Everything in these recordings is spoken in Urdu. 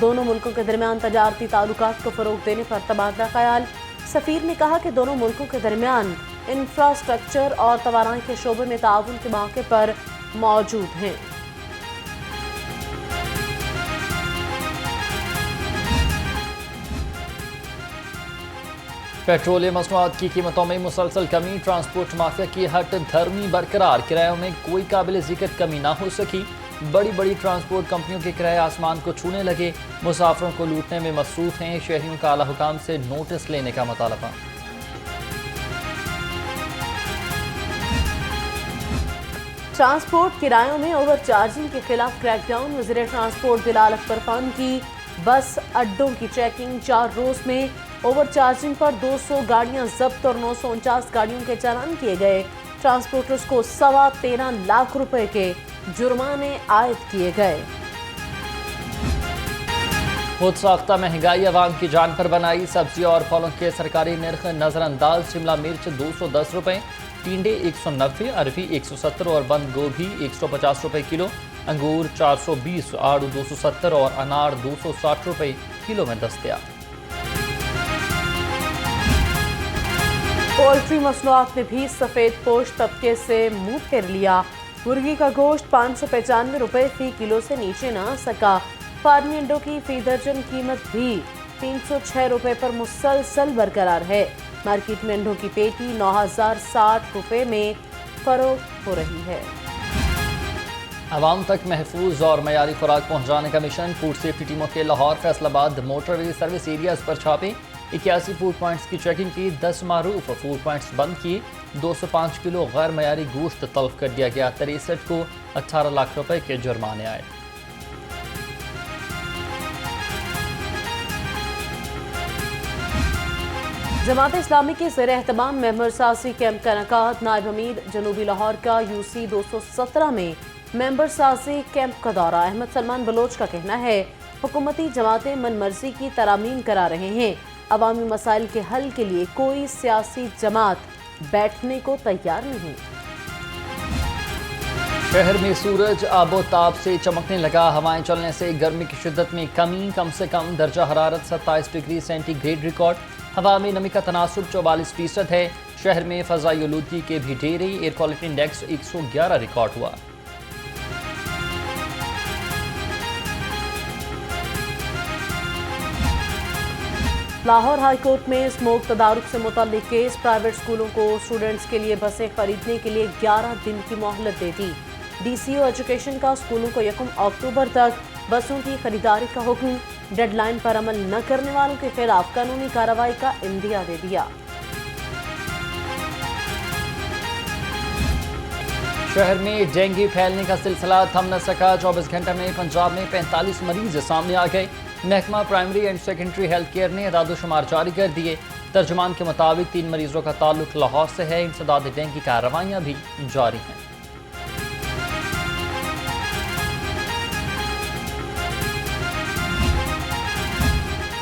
دونوں ملکوں کے درمیان تجارتی تعلقات کو فروغ دینے پر تبادلہ خیال۔ سفیر نے کہا کہ دونوں ملکوں کے درمیان انفراسٹرکچر اور توانائی کے شعبے میں تعاون کے مواقع پر موجود ہیں۔ پیٹرولیم مصنوعات کی قیمتوں میں مسلسل کمی، ٹرانسپورٹ مافیا کی ہٹ دھرمی برقرار، کرایوں میں کوئی قابل ذکر کمی نہ ہو سکی۔ بڑی بڑی ٹرانسپورٹ کمپنیوں کے کرائے آسمان کو چھونے لگے، مسافروں کو لوٹنے میں مصروف ہیں، شہریوں کا اعلی حکام سے نوٹس لینے کا مطالبہ۔ ٹرانسپورٹ کرایوں میں اوور چارجنگ کے خلاف کریک ڈاؤن، وزیر ٹرانسپورٹ بلال اکبر خان کی بس اڈوں کی چیکنگ، 4 روز میں اوور چارجنگ پر 200 گاڑیاں ضبط اور 949 گاڑیوں کے چالان کیے گئے۔ ٹرانسپورٹرز کو 13.25 لاکھ روپے کے جرمانے عائد کیے گئے۔ خود ساختہ مہنگائی عوام کی جان پر بنائی، سبزی اور پھلوں کے سرکاری نرخ نظر انداز، شملہ مرچ 210 روپے، ٹینڈے 190، عربی 170 اور بند گوبھی 150 روپے کلو، انگور 420، آڑو 270 اور انار 260 روپے کلو میں دستیاب۔ پولٹری مصنوعات نے بھی سفید پوش طبقے سے منہ پھیر لیا، مرغی کا گوشت 595 روپے فی کلو سے نیچے نہ آ سکا، فارمی انڈوں کی فی درجن قیمت بھی 306 روپے پر مسلسل برقرار ہے، مارکیٹ میں انڈوں کی پیٹی 9060 روپے میں فروخت ہو رہی ہے۔ عوام تک محفوظ اور معیاری خوراک پہنچانے کا مشن، فوڈ سیفٹی ٹیموں کے لاہور فیصل آباد موٹر وے سروس ایریاز پر چھاپے، 81 فوڈ پوائنٹس کی چیکنگ کی، 10 معروف فوڈ پوائنٹس بند کیے، 205 کلو غیر معیاری گوشت تلف کر دیا گیا، 63 کو 18 لاکھ روپے کے جرمانے آئے۔ جماعت اسلامی کے زیر اہتمام ممبر سازی کیمپ کا انعقاد، نائب امیر جنوبی لاہور کا UC 217 میں ممبر سازی کیمپ کا دورہ، احمد سلمان بلوچ کا کہنا ہے حکومتی جماعتیں من مرضی کی ترامیم کرا رہے ہیں، عوامی مسائل کے حل کے لیے کوئی سیاسی جماعت بیٹھنے کو تیار نہیں۔ شہر میں سورج آب و تاب سے چمکنے لگا، ہوائیں چلنے سے گرمی کی شدت میں کمی، کم سے کم درجہ حرارت 27 ڈگری سینٹی گریڈ ریکارڈ، ہوا میں نمی کا تناسب 44% ہے، شہر میں فضائی آلودگی کے بھی ڈھیرے، ایئر کوالٹی انڈیکس 111 ریکارڈ ہوا۔ لاہور ہائی کورٹ میں اسموک تدارک سے متعلق کیس، پرائیویٹ اسکولوں کو اسٹوڈنٹس کے لیے بسیں خریدنے کے لیے 11 دن کی مہلت دے دی، DCO ایجوکیشن کا اسکولوں کو 1 اکتوبر تک بسوں کی خریداری کا حکم، ڈیڈ لائن پر عمل نہ کرنے والوں کے خلاف قانونی کارروائی کا عندیہ دے دیا۔ شہر میں ڈینگی پھیلنے کا سلسلہ تھم نہ سکا، 24 گھنٹے میں پنجاب میں 45 مریض سامنے آ گئے، محکمہ primary and secondary health care نے اعداد و شمار جاری کر دیے، ترجمان کے مطابق 3 مریضوں کا تعلق لاہور سے ہے، انسداد ڈینگی کارروائیاں بھی جاری ہیں۔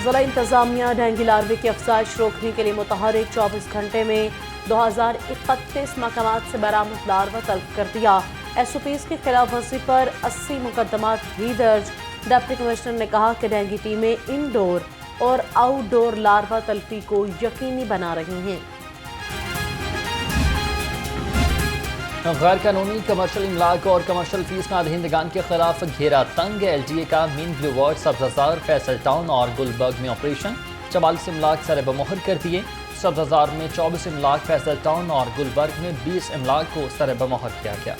ضلع انتظامیہ ڈینگی لاروے کی افزائش روکنے کے لیے متحرک، 24 گھنٹے میں 2031 مقامات سے برآمد لاروا طلب کر دیا، SOPs کی خلاف ورزی پر 80 مقدمات بھی درج، ڈپٹی کمشنر نے کہا کہ ڈینگی ٹیمیں انڈور اور آؤٹ ڈور لاروا تلفی کو یقینی بنا رہی ہیں۔ غیر قانونی کمرشل املاک اور کمرشل فیس نہ دہندگان کے خلاف گھیرا تنگ، LDA کا مین بلیو وارڈ، سبززار، فیصل ٹاؤن اور گلبرگ میں آپریشن، 44 املاک سر بمہر کر دیے، سبززار میں 24 املاک، فیصل ٹاؤن اور گلبرگ میں 20 املاک کو سر بمہر کیا گیا۔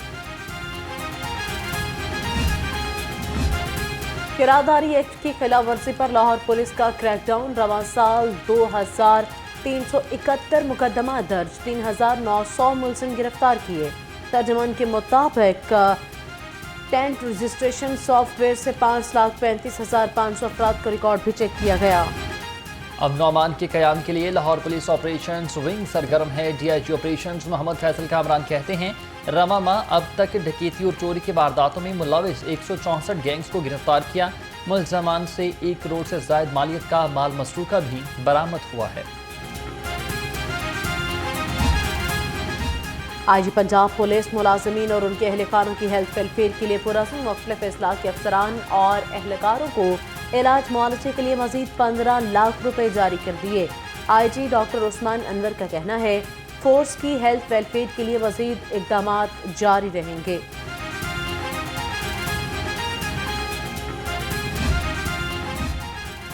کراداری ایکٹ کی خلاف ورزی پر لاہور پولیس کا کریک ڈاؤن، رواں سال 2371 مقدمات درج، 3900 ملزم گرفتار کیے، ترجمان کے مطابق ٹینٹ رجسٹریشن سافٹ ویئر سے 5,35,500 افراد کا ریکارڈ بھی چیک کیا گیا۔ امن و امان کے قیام کے لیے لاہور پولیس آپریشنز ونگ سرگرم ہے، DIG آپریشنز محمد فیصل کامران کہتے ہیں رواں ماہ اب تک ڈکیتی اور چوری کے وارداتوں میں ملوث 164 گینگز کو گرفتار کیا، ملزمان سے 1 کروڑ سے زائد مالیت کا مال مسروقہ بھی برآمد ہوا ہے۔ IG پنجاب پولیس ملازمین اور ان کے اہل خانوں کی ہیلتھ ویلفیئر کے لیے پرعزم مختلف اضلاع کے افسران اور اہلکاروں کو علاج معالجے کے لیے مزید 15 لاکھ روپے جاری کر دیے۔ آئی جی ڈاکٹر عثمان انور کا کہنا ہے فورس کی ہیلتھ ویلفیئر کے لیے مزید اقدامات جاری رہیں گے۔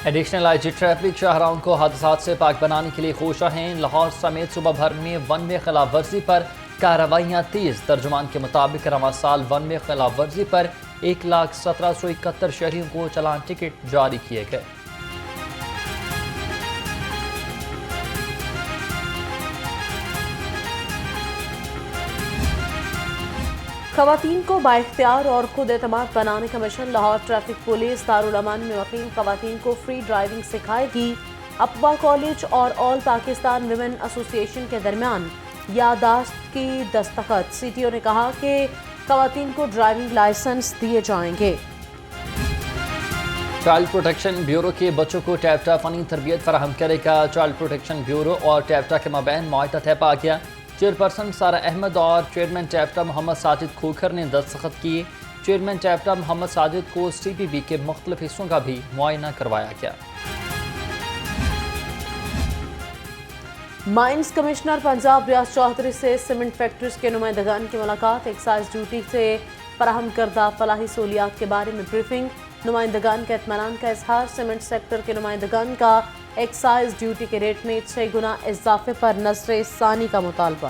ایڈیشنل آئی جی ٹریفک شاہراہوں کو حادثات سے پاک بنانے کے لیے خواہاں لاہور سمیت صوبہ بھر میں ون وے خلاف ورزی پر کارروائیاں تیز۔ ترجمان کے مطابق رواں سال ون وے خلاف ورزی پر 1,1771 شہریوں کو چلان ٹکٹ جاری کیے گئے۔ خواتین کو بااختیار اور خود اعتماد بنانے کا مشن لاہور ٹریفک پولیس دارالامان میں مقیم خواتین کو فری ڈرائیونگ سکھائے گی۔ اپوا کالج اور آل پاکستان ویمن ایسوسی ایشن کے درمیان یادداشت کی دستخط۔ سی ٹی او نے کہا کہ خواتین کو ڈرائیونگ لائسنس دیے جائیں گے۔ چائلڈ پروٹیکشن بیورو کے بچوں کو ٹیپٹا فنی تربیت فراہم کرے گا۔ چائلڈ پروٹیکشن بیورو اور ٹیپٹا کے مابین معاہدہ طے پا گیا۔ چیئرپرسن سارہ احمد اور چیئرمین ٹیپٹا محمد ساجد کھوکھر نے دستخط کیے۔ چیئرمین ٹیپٹا محمد ساجد کو سی پی بی کے مختلف حصوں کا بھی معائنہ کروایا گیا۔ مائنز کمشنر پنجاب ریاض چودھری سے سیمنٹ فیکٹریز کے نمائندگان کی ملاقات۔ ایکسائز ڈیوٹی سے فراہم کردہ فلاحی سہولیات کے بارے میں بریفنگ۔ نمائندگان کا اطمینان کا اظہار۔ سیمنٹ سیکٹر کے نمائندگان کا ایکسائز ڈیوٹی کے ریٹ میں 6 گنا اضافے پر نظر ثانی کا مطالبہ۔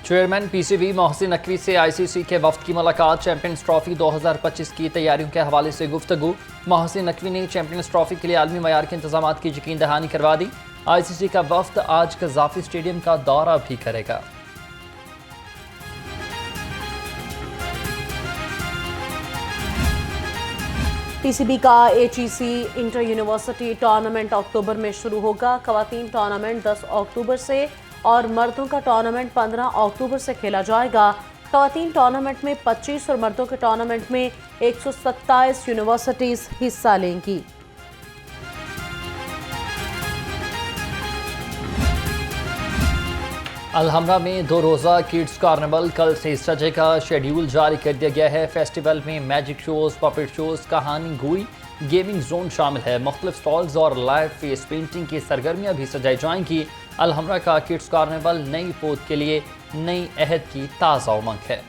Chairman P C B Mohsin Naqvi سے آئی سی سی کے وفد کی ملاقات۔ چیمپئنز ٹرافی 2025 کی تیاریوں کے حوالے سے گفتگو۔ محسن نقوی نے چیمپئنز ٹرافی کے لیے عالمی معیار کے انتظامات کی یقین دہانی کروا دی۔ آئی سی سی کا وفد آج قذافی اسٹیڈیم کا دورہ بھی کرے گا۔ پی سی بی کا ایچ ای سی انٹر یونیورسٹی ٹورنامنٹ اکتوبر میں شروع ہوگا۔ خواتین ٹورنامنٹ 10 اکتوبر سے اور مردوں کا ٹورنامنٹ 15 اکتوبر سے کھیلا جائے گا۔ خواتین ٹورنامنٹ میں 25 اور مردوں کے ٹورنامنٹ میں 127 یونیورسٹیز حصہ لیں گی۔ الحمرہ میں 2 روزہ کڈز کارنیول کل سے سجے کا شیڈیول جاری کر دیا گیا ہے۔ فیسٹیول میں میجک شوز، پپٹ شوز، کہانی گوئی، گیمنگ زون شامل ہے۔ مختلف سٹالز اور لائیو فیس پینٹنگ کی سرگرمیاں بھی سجائی جائیں گی۔ الحمرہ کا کڈز کارنیول نئی پود کے لیے نئی عہد کی تازہ امنگ ہے۔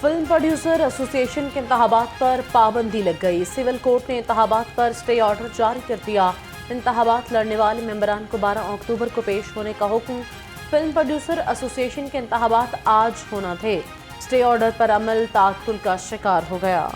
فلم پروڈیوسر ایسوسی ایشن کے انتخابات پر پابندی لگ گئی۔ سول کورٹ نے انتخابات پر اسٹے آرڈر جاری کر دیا۔ انتخابات لڑنے والے ممبران کو 12 اکتوبر کو پیش ہونے کا حکم۔ فلم پروڈیوسر ایسوسی ایشن کے انتخابات آج ہونا تھے۔ اسٹے آرڈر پر عمل تعطل کا شکار ہو گیا۔